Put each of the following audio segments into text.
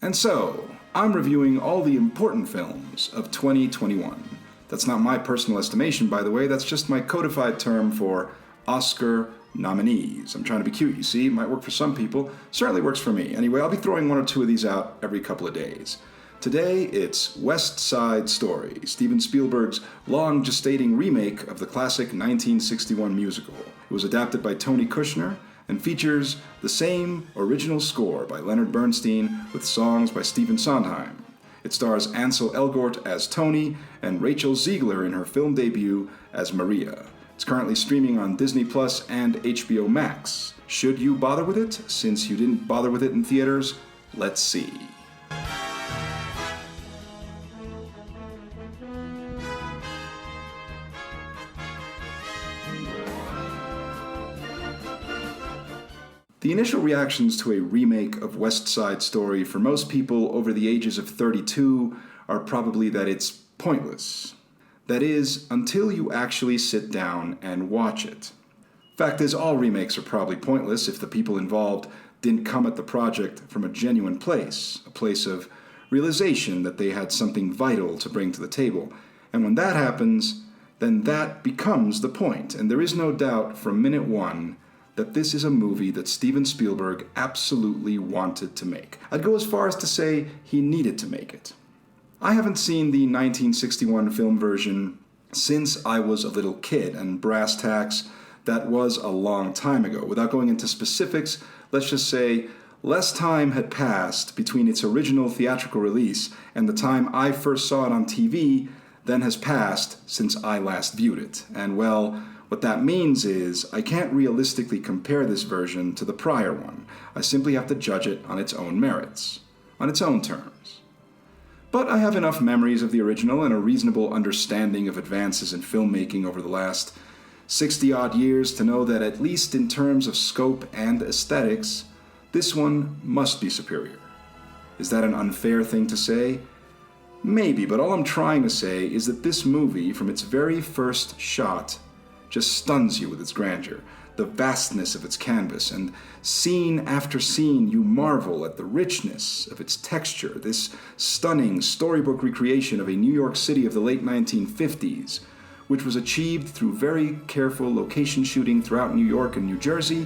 And so, I'm reviewing all the important films of 2021. That's not my personal estimation, by the way, that's just my codified term for Oscar nominees. I'm trying to be cute, you see. It might work for some people. Certainly works for me. Anyway, I'll be throwing one or two of these out every couple of days. Today, it's West Side Story, Steven Spielberg's long gestating remake of the classic 1961 musical. It was adapted by Tony Kushner and features the same original score by Leonard Bernstein with songs by Stephen Sondheim. It stars Ansel Elgort as Tony and Rachel Ziegler in her film debut as Maria. It's currently streaming on Disney Plus and HBO Max. Should you bother with it? Since you didn't bother with it in theaters, let's see. The initial reactions to a remake of West Side Story for most people over the ages of 32 are probably that it's pointless. That is, until you actually sit down and watch it. Fact is, all remakes are probably pointless if the people involved didn't come at the project from a genuine place, a place of realization that they had something vital to bring to the table. And when that happens, then that becomes the point, and there is no doubt from minute one that this is a movie that Steven Spielberg absolutely wanted to make. I'd go as far as to say he needed to make it. I haven't seen the 1961 film version since I was a little kid, and brass tacks, that was a long time ago. Without going into specifics, let's just say less time had passed between its original theatrical release and the time I first saw it on TV than has passed since I last viewed it. And well, what that means is I can't realistically compare this version to the prior one. I simply have to judge it on its own merits, on its own terms. But I have enough memories of the original and a reasonable understanding of advances in filmmaking over the last 60-odd years to know that at least in terms of scope and aesthetics, this one must be superior. Is that an unfair thing to say? Maybe, but all I'm trying to say is that this movie, from its very first shot, just stuns you with its grandeur, the vastness of its canvas, and scene after scene you marvel at the richness of its texture, this stunning storybook recreation of a New York City of the late 1950s, which was achieved through very careful location shooting throughout New York and New Jersey,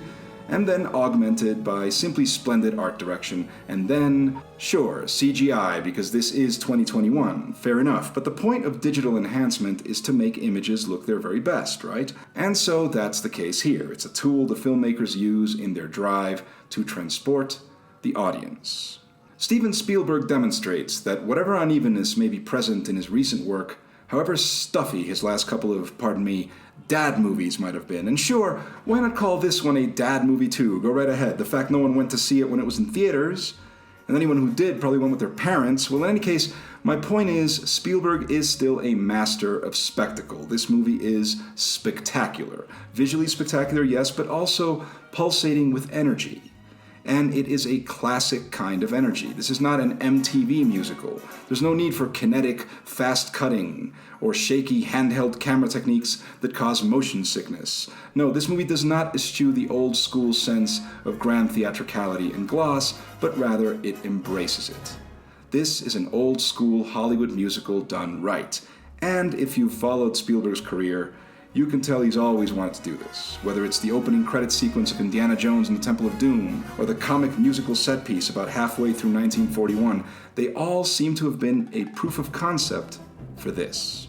and then augmented by simply splendid art direction, and then, sure, CGI, because this is 2021, fair enough, but the point of digital enhancement is to make images look their very best, right? And so that's the case here. It's a tool the filmmakers use in their drive to transport the audience. Steven Spielberg demonstrates that whatever unevenness may be present in his recent work, however stuffy his last couple of, dad movies might have been. And sure, why not call this one a dad movie too? Go right ahead. The fact no one went to see it when it was in theaters, and anyone who did probably went with their parents. Well, in any case, my point is, Spielberg is still a master of spectacle. This movie is spectacular. Visually spectacular, yes, but also pulsating with energy. And it is a classic kind of energy. This is not an MTV musical. There's no need for kinetic, fast cutting, or shaky handheld camera techniques that cause motion sickness. No, this movie does not eschew the old school sense of grand theatricality and gloss, but rather it embraces it. This is an old school Hollywood musical done right. And if you've followed Spielberg's career, you can tell he's always wanted to do this, whether it's the opening credits sequence of Indiana Jones and the Temple of Doom, or the comic musical set piece about halfway through 1941, they all seem to have been a proof of concept for this.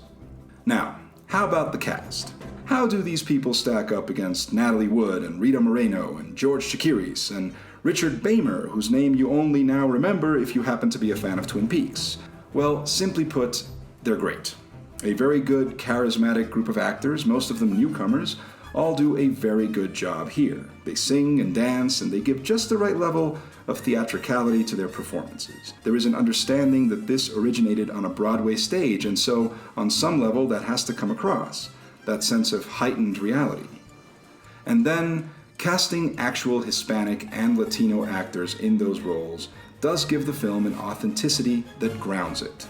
Now, how about the cast? How do these people stack up against Natalie Wood and Rita Moreno and George Chakiris and Richard Beymer, whose name you only now remember if you happen to be a fan of Twin Peaks? Well, simply put, they're great. A very good, charismatic group of actors, most of them newcomers, all do a very good job here. They sing and dance, and they give just the right level of theatricality to their performances. There is an understanding that this originated on a Broadway stage, and so, on some level, that has to come across, that sense of heightened reality. And then, casting actual Hispanic and Latino actors in those roles does give the film an authenticity that grounds it.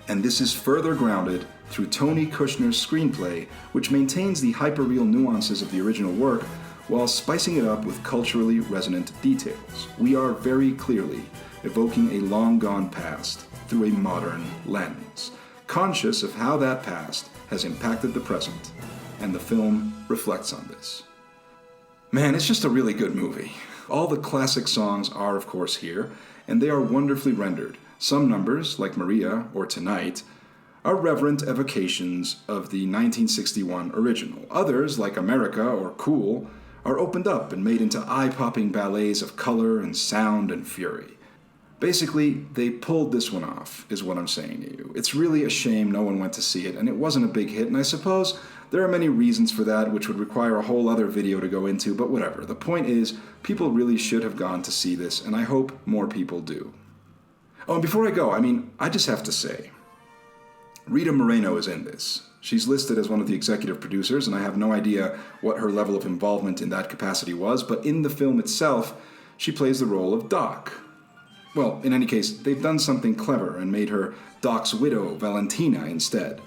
And this is further grounded through Tony Kushner's screenplay, which maintains the hyper-real nuances of the original work while spicing it up with culturally resonant details. We are very clearly evoking a long-gone past through a modern lens, conscious of how that past has impacted the present, and the film reflects on this. Man, it's just a really good movie. All the classic songs are, of course, here, and they are wonderfully rendered. Some numbers, like Maria or Tonight, are reverent evocations of the 1961 original. Others, like America or Cool, are opened up and made into eye-popping ballets of color and sound and fury. Basically, they pulled this one off, is what I'm saying to you. It's really a shame no one went to see it, and it wasn't a big hit, and I suppose there are many reasons for that, which would require a whole other video to go into, but whatever. The point is, people really should have gone to see this, and I hope more people do. Oh, and before I go, I just have to say, Rita Moreno is in this. She's listed as one of the executive producers, and I have no idea what her level of involvement in that capacity was, but in the film itself, she plays the role of Doc. Well, in any case, they've done something clever and made her Doc's widow, Valentina, instead.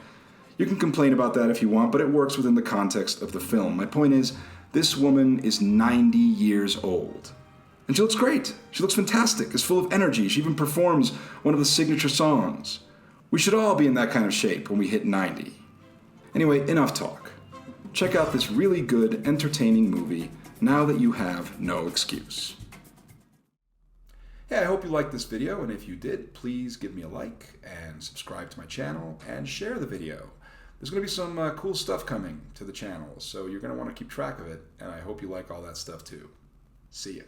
You can complain about that if you want, but it works within the context of the film. My point is, this woman is 90 years old. And she looks great. She looks fantastic, is full of energy. She even performs one of the signature songs. We should all be in that kind of shape when we hit 90. Anyway, enough talk. Check out this really good, entertaining movie now that you have no excuse. Hey, I hope you liked this video, and if you did, please give me a like and subscribe to my channel and share the video. There's going to be some cool stuff coming to the channel, so you're going to want to keep track of it, and I hope you like all that stuff too. See ya.